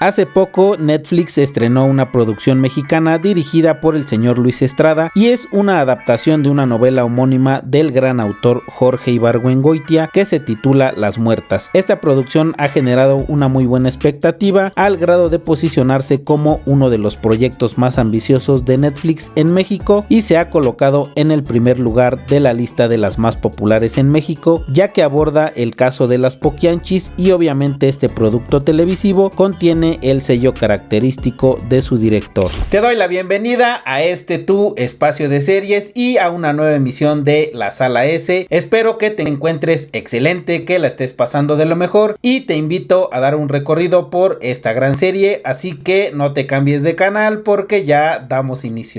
Hace poco Netflix estrenó una producción mexicana dirigida por el señor Luis Estrada y es una adaptación de una novela homónima del gran autor Jorge Ibargüengoitia que se titula Las Muertas. Esta producción ha generado una muy buena expectativa al grado de posicionarse como uno de los proyectos más ambiciosos de Netflix en México y se ha colocado en el primer lugar de la lista de las más populares en México, ya que aborda el caso de las Poquianchis y obviamente este producto televisivo contiene el sello característico de su director. Te doy la bienvenida a este tu espacio de series y a una nueva emisión de La Sala S. Espero que te encuentres excelente, que la estés pasando de lo mejor y te invito a dar un recorrido por esta gran serie, así que no te cambies de canal porque ya damos inicio.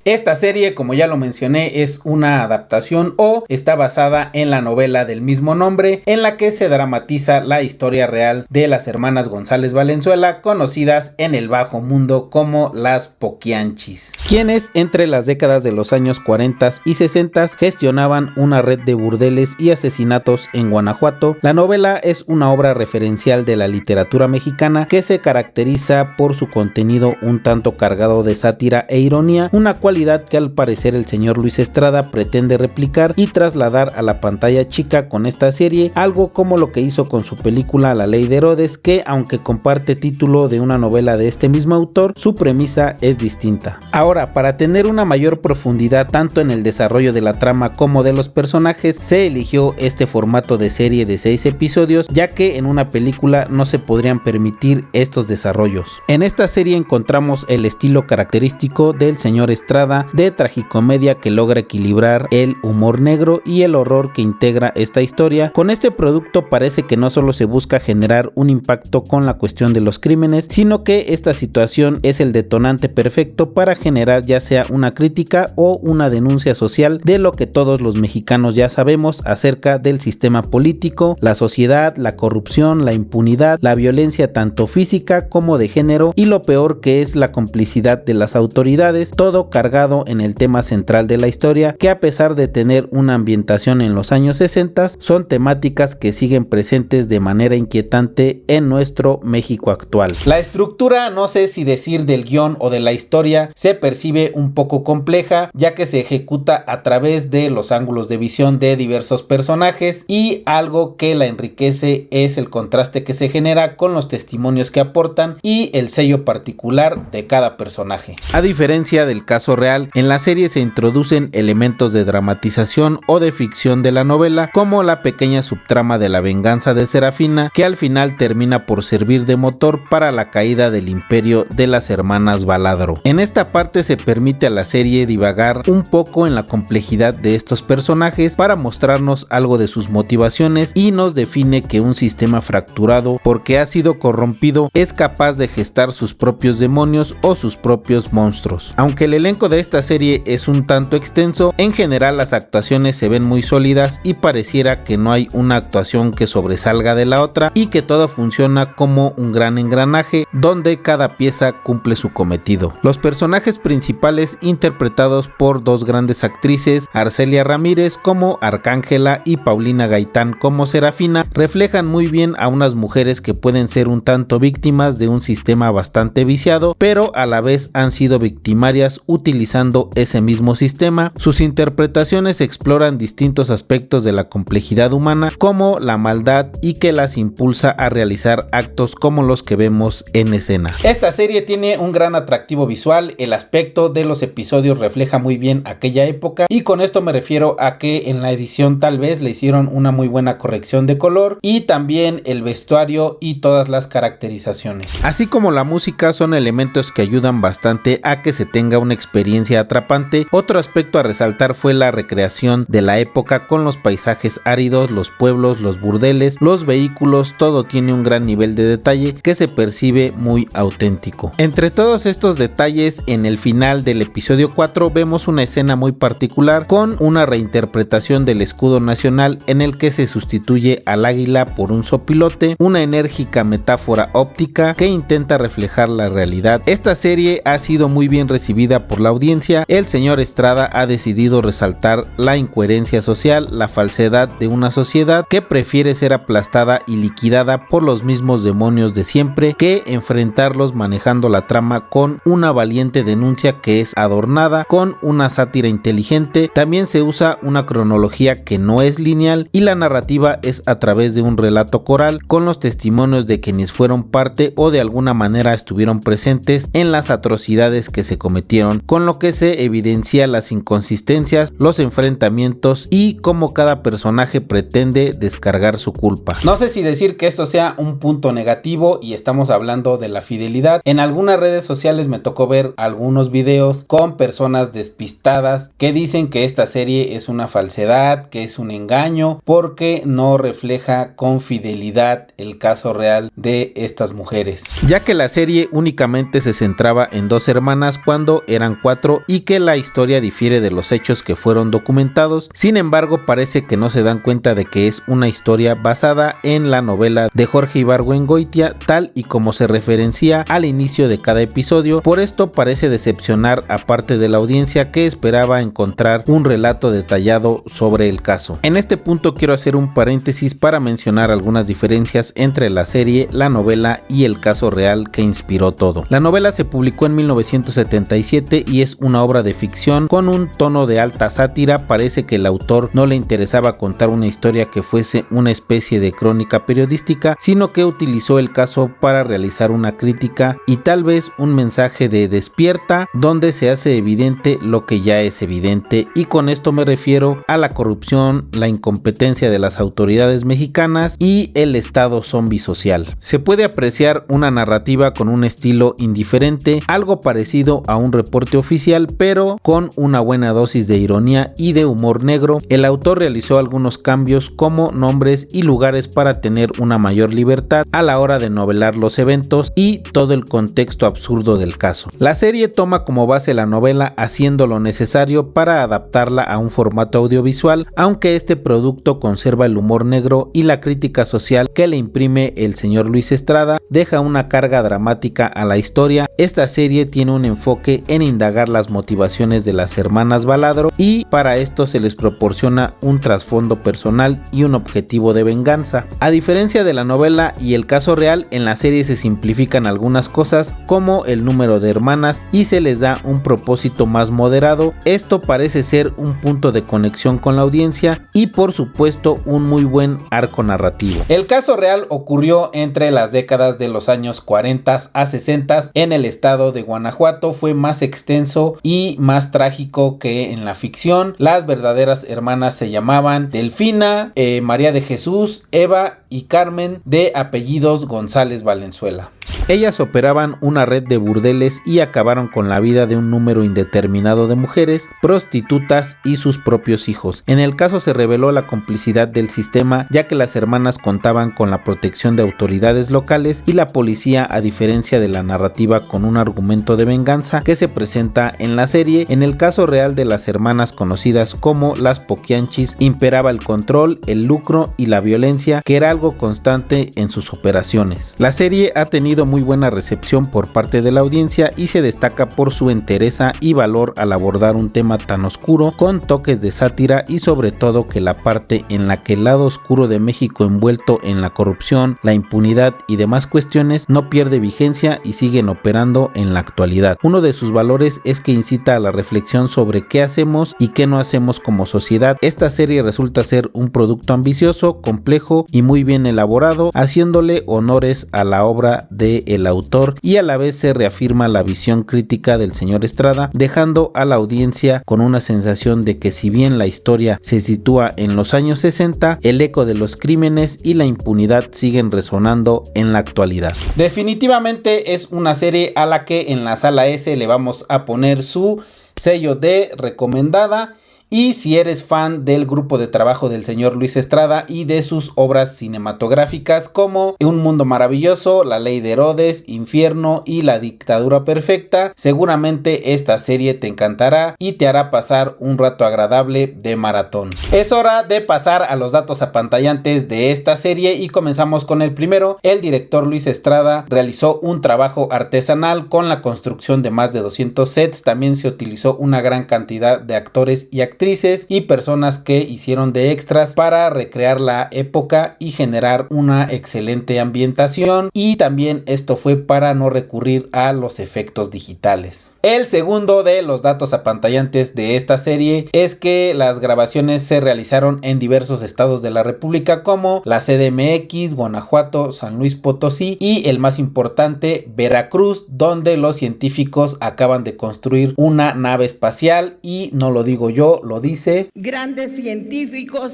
Esta serie, como ya lo mencioné, es una adaptación o está basada en la novela del mismo nombre, en la que se dramatiza la historia real de las hermanas González Valenzuela, conocidas en el bajo mundo como las Poquianchis, quienes entre las décadas de los años 40 y 60 gestionaban una red de burdeles y asesinatos en Guanajuato. La novela es una obra referencial de la literatura mexicana que se caracteriza por su contenido un tanto cargado de sátira e ironía, una cualidad que al parecer el señor Luis Estrada pretende replicar y trasladar a la pantalla chica con esta serie, algo como lo que hizo con su película La Ley de Herodes, que aunque comparte título de una novela de este mismo autor, su premisa es distinta. Ahora, para tener una mayor profundidad tanto en el desarrollo de la trama como de los personajes, se eligió este formato de serie de 6 episodios, ya que en una película no se podrían permitir estos desarrollos. En esta serie encontramos el estilo característico del señor Estrada de tragicomedia que logra equilibrar el humor negro y el horror que integra esta historia. Con este producto parece que no solo se busca generar un impacto con la cuestión de los crímenes, sino que esta situación es el detonante perfecto para generar ya sea una crítica o una denuncia social de lo que todos los mexicanos ya sabemos acerca del sistema político, la sociedad, la corrupción, la impunidad, la violencia tanto física como de género y lo peor que es la complicidad de las autoridades, todo cargado en el tema central de la historia, que a pesar de tener una ambientación en los años 60, son temáticas que siguen presentes de manera inquietante en nuestro México actual. La estructura, no sé si decir del guión o de la historia, se percibe un poco compleja, ya que se ejecuta a través de los ángulos de visión de diversos personajes y algo que la enriquece es el contraste que se genera con los testimonios que aportan y el sello particular de cada personaje. A diferencia del caso real, en la serie se introducen elementos de dramatización o de ficción de la novela, como la pequeña subtrama de la venganza de Serafina, que al final termina por servir de motor para la caída del imperio de las hermanas Baladro. En esta parte se permite a la serie divagar un poco en la complejidad de estos personajes para mostrarnos algo de sus motivaciones y nos define que un sistema fracturado porque ha sido corrompido es capaz de gestar sus propios demonios o sus propios monstruos. Aunque el elenco de esta serie es un tanto extenso, en general las actuaciones se ven muy sólidas y pareciera que no hay una actuación que sobresalga de la otra y que todo funciona como un gran engranaje donde cada pieza cumple su cometido. Los personajes principales, interpretados por dos grandes actrices, Arcelia Ramírez como Arcángela y Paulina Gaitán como Serafina, reflejan muy bien a unas mujeres que pueden ser un tanto víctimas de un sistema bastante viciado, pero a la vez han sido victimarias utilizando ese mismo sistema. Sus interpretaciones exploran distintos aspectos de la complejidad humana, como la maldad, y que las impulsa a realizar actos como los que vemos en escena. Esta serie tiene un gran atractivo visual, el aspecto de los episodios refleja muy bien aquella época, y con esto me refiero a que en la edición tal vez le hicieron una muy buena corrección de color, y también el vestuario y todas las caracterizaciones. Así como la música son elementos que ayudan bastante a que se tenga una experiencia atrapante. Otro aspecto a resaltar fue la recreación de la época con los paisajes áridos, los pueblos, los burdeles, los vehículos, todo tiene un gran nivel de detalle que se percibe muy auténtico. Entre todos estos detalles, en el final del episodio 4 vemos una escena muy particular con una reinterpretación del escudo nacional en el que se sustituye al águila por un zopilote, una enérgica metáfora óptica que intenta reflejar la realidad. Esta serie ha sido muy bien recibida por la audiencia, el señor Estrada ha decidido resaltar la incoherencia social, la falsedad de una sociedad que prefiere ser aplastada y liquidada por los mismos demonios de siempre que enfrentarlos, manejando la trama con una valiente denuncia que es adornada con una sátira inteligente. También se usa una cronología que no es lineal y la narrativa es a través de un relato coral con los testimonios de quienes fueron parte o de alguna manera estuvieron presentes en las atrocidades que se cometieron, con lo que se evidencia las inconsistencias, los enfrentamientos y cómo cada personaje pretende descargar su culpa. No sé si decir que esto sea un punto negativo y estamos hablando de la fidelidad. En algunas redes sociales me tocó ver algunos videos con personas despistadas que dicen que esta serie es una falsedad, que es un engaño, porque no refleja con fidelidad el caso real de estas mujeres, ya que la serie únicamente se centraba en dos hermanas cuando eran 4 y que la historia difiere de los hechos que fueron documentados. Sin embargo, parece que no se dan cuenta de que es una historia basada en la novela de Jorge Ibargüengoitia, tal y como se referencia al inicio de cada episodio. Por esto parece decepcionar a parte de la audiencia que esperaba encontrar un relato detallado sobre el caso. En este punto quiero hacer un paréntesis para mencionar algunas diferencias entre la serie, la novela y el caso real que inspiró todo. La novela se publicó en 1977 y es una obra de ficción con un tono de alta sátira. Parece que el autor no le interesaba contar una historia que fuese una especie de crónica periodística, sino que utilizó el caso para realizar una crítica y tal vez un mensaje de despierta, donde se hace evidente lo que ya es evidente, y con esto me refiero a la corrupción, la incompetencia de las autoridades mexicanas y el estado zombie social. Se puede apreciar una narrativa con un estilo indiferente, algo parecido a un reporte oficial, pero con una buena dosis de ironía y de humor negro. El autor realizó algunos cambios como nombres y lugares para tener una mayor libertad a la hora de novelar los eventos y todo el contexto absurdo del caso. La serie toma como base la novela, haciendo lo necesario para adaptarla a un formato audiovisual, aunque este producto conserva el humor negro y la crítica social que le imprime el señor Luis Estrada, deja una carga dramática a la historia. Esta serie tiene un enfoque en indagar las motivaciones de las hermanas Baladro y para esto se les proporciona un trasfondo personal y un objetivo de venganza. A diferencia de la novela y el caso real, en la serie se simplifican algunas cosas como el número de hermanas y se les da un propósito más moderado. Esto parece ser un punto de conexión con la audiencia y por supuesto un muy buen arco narrativo. El caso real ocurrió entre las décadas de los años 40 a 60 en el estado de Guanajuato. Fue más extenso y más trágico que en la ficción. Las verdaderas hermanas se llamaban Delfina, María de Jesús, Eva y Carmen, de apellidos González Valenzuela. Ellas operaban una red de burdeles y acabaron con la vida de un número indeterminado de mujeres, prostitutas y sus propios hijos. En el caso se reveló la complicidad del sistema, ya que las hermanas contaban con la protección de autoridades locales y la policía, a diferencia de la narrativa con un argumento de venganza que se presenta en la serie. En el caso real de las hermanas conocidas como las Poquianchis, imperaba el control, el lucro y la violencia, que era algo constante en sus operaciones. La serie ha tenido muy buena recepción por parte de la audiencia y se destaca por su entereza y valor al abordar un tema tan oscuro con toques de sátira, y sobre todo que la parte en la que el lado oscuro de México, envuelto en la corrupción, la impunidad y demás cuestiones, no pierde vigencia y siguen operando en la actualidad. Uno de sus valores es que incita a la reflexión sobre qué hacemos y qué no hacemos como sociedad. Esta serie resulta ser un producto ambicioso, complejo y muy bien elaborado, haciéndole honores a la obra de el autor, y a la vez se reafirma la visión crítica del señor Estrada, dejando a la audiencia con una sensación de que si bien la historia se sitúa en los años 60, el eco de los crímenes y la impunidad siguen resonando en la actualidad. Definitivamente es una serie a la que en la sala S le vamos a poner su sello de recomendada. Y si eres fan del grupo de trabajo del señor Luis Estrada y de sus obras cinematográficas como Un Mundo Maravilloso, La Ley de Herodes, Infierno y La Dictadura Perfecta, seguramente esta serie te encantará y te hará pasar un rato agradable de maratón. Es hora de pasar a los datos apantallantes de esta serie y comenzamos con el primero. El director Luis Estrada realizó un trabajo artesanal con la construcción de más de 200 sets. También se utilizó una gran cantidad de actores y actrices y personas que hicieron de extras para recrear la época y generar una excelente ambientación, y también esto fue para no recurrir a los efectos digitales. El segundo de los datos apantallantes de esta serie es que las grabaciones se realizaron en diversos estados de la República como la CDMX, Guanajuato, San Luis Potosí y el más importante, Veracruz, donde los científicos acaban de construir una nave espacial, y no lo digo yo, lo dice grandes científicos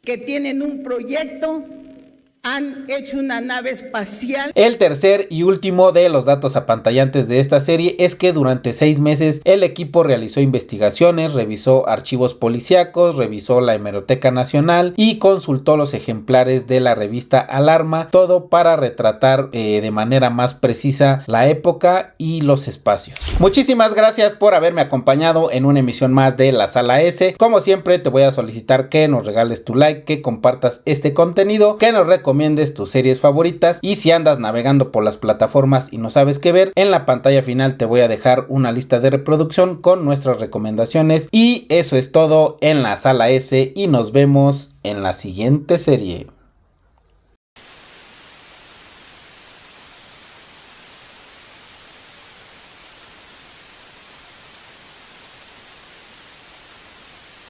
que tienen un proyecto, han hecho una nave espacial. El tercer y último de los datos apantallantes de esta serie es que durante 6 meses el equipo realizó investigaciones, revisó archivos policíacos, revisó la Hemeroteca Nacional y consultó los ejemplares de la revista Alarma, todo para retratar de manera más precisa la época y los espacios. Muchísimas gracias por haberme acompañado en una emisión más de La Sala S. Como siempre, te voy a solicitar que nos regales tu like, que compartas este contenido, que nos recomiendes tus series favoritas, y si andas navegando por las plataformas y no sabes qué ver, en la pantalla final te voy a dejar una lista de reproducción con nuestras recomendaciones. Y eso es todo en La Sala S y nos vemos en la siguiente serie.